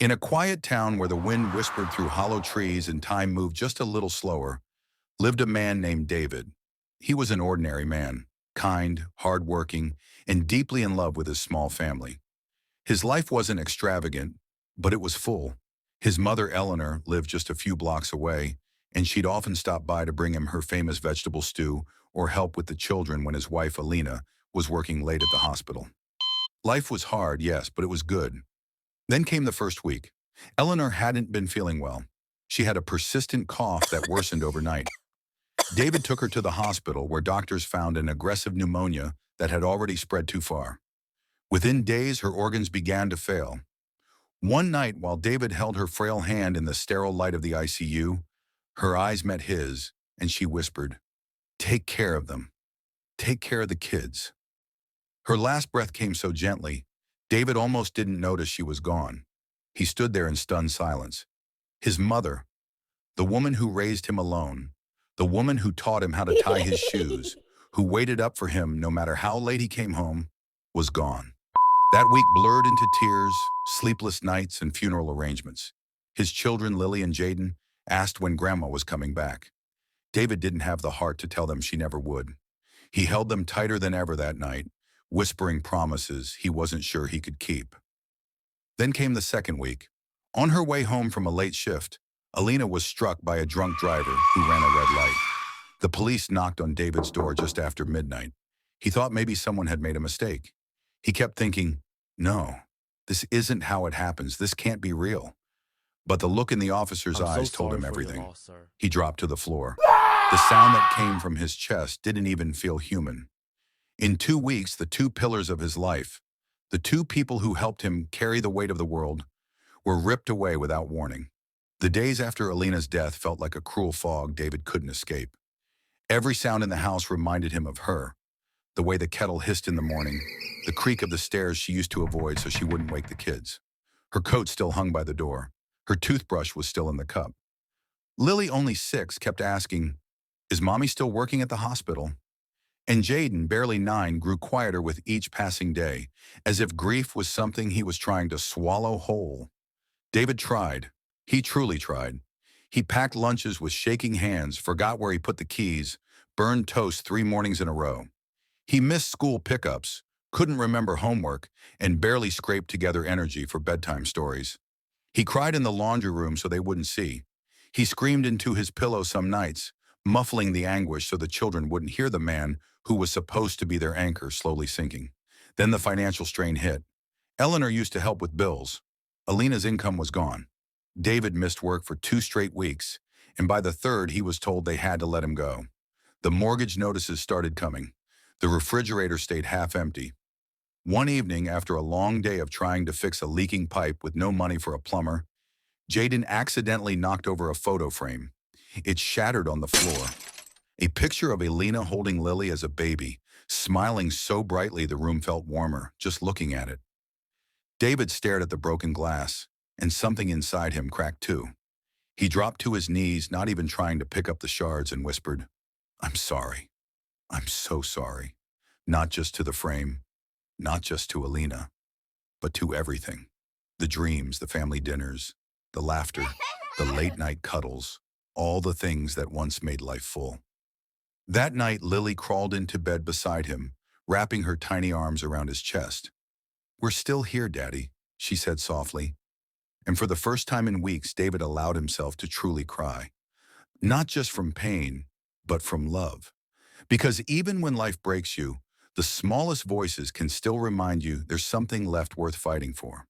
In a quiet town where the wind whispered through hollow trees and time moved just a little slower, lived a man named David. He was an ordinary man, kind, hardworking, and deeply in love with his small family. His life wasn't extravagant, but it was full. His mother, Eleanor, lived just a few blocks away, and she'd often stop by to bring him her famous vegetable stew or help with the children when his wife, Alina, was working late at the hospital. Life was hard, yes, but it was good. Then came the first week. Eleanor hadn't been feeling well. She had a persistent cough that worsened overnight. David took her to the hospital where doctors found an aggressive pneumonia that had already spread too far. Within days, her organs began to fail. One night, while David held her frail hand in the sterile light of the ICU, her eyes met his, and she whispered, "Take care of them. Take care of the kids." Her last breath came so gently, David almost didn't notice she was gone. He stood there in stunned silence. His mother, the woman who raised him alone, the woman who taught him how to tie his shoes, who waited up for him no matter how late he came home, was gone. That week blurred into tears, sleepless nights, and funeral arrangements. His children, Lily and Jaden, asked when Grandma was coming back. David didn't have the heart to tell them she never would. He held them tighter than ever that night, whispering promises he wasn't sure he could keep. Then came the second week. On her way home from a late shift, Alina was struck by a drunk driver who ran a red light. The police knocked on David's door just after midnight. He thought maybe someone had made a mistake. He kept thinking, no, this isn't how it happens. This can't be real. But the look in the officer's eyes told him everything. He dropped to the floor. The sound that came from his chest didn't even feel human. In 2 weeks, the two pillars of his life, the two people who helped him carry the weight of the world, were ripped away without warning. The days after Alina's death felt like a cruel fog David couldn't escape. Every sound in the house reminded him of her. The way the kettle hissed in the morning, the creak of the stairs she used to avoid so she wouldn't wake the kids. Her coat still hung by the door. Her toothbrush was still in the cup. Lily, only 6, kept asking, "Is Mommy still working at the hospital?" And Jaden, barely 9, grew quieter with each passing day, as if grief was something he was trying to swallow whole. David tried. He truly tried. He packed lunches with shaking hands, forgot where he put the keys, burned toast 3 mornings in a row. He missed school pickups, couldn't remember homework, and barely scraped together energy for bedtime stories. He cried in the laundry room so they wouldn't see. He screamed into his pillow some nights, muffling the anguish so the children wouldn't hear the man who was supposed to be their anchor slowly sinking. Then the financial strain hit. Eleanor used to help with bills. Alina's income was gone. David missed work for 2 straight weeks, and by the third he was told they had to let him go. The mortgage notices started coming. The refrigerator stayed half empty. One evening, after a long day of trying to fix a leaking pipe with no money for a plumber, Jaden accidentally knocked over a photo frame. It shattered on the floor. A picture of Alina holding Lily as a baby, smiling so brightly the room felt warmer just looking at it. David stared at the broken glass, and something inside him cracked too. He dropped to his knees, not even trying to pick up the shards, and whispered, "I'm sorry. I'm so sorry. Not just to the frame, not just to Alina, but to everything. The dreams, the family dinners, the laughter, the late-night cuddles, all the things that once made life full." That night, Lily crawled into bed beside him, wrapping her tiny arms around his chest. "We're still here, Daddy," she said softly. And for the first time in weeks, David allowed himself to truly cry. Not just from pain, but from love. Because even when life breaks you, the smallest voices can still remind you there's something left worth fighting for.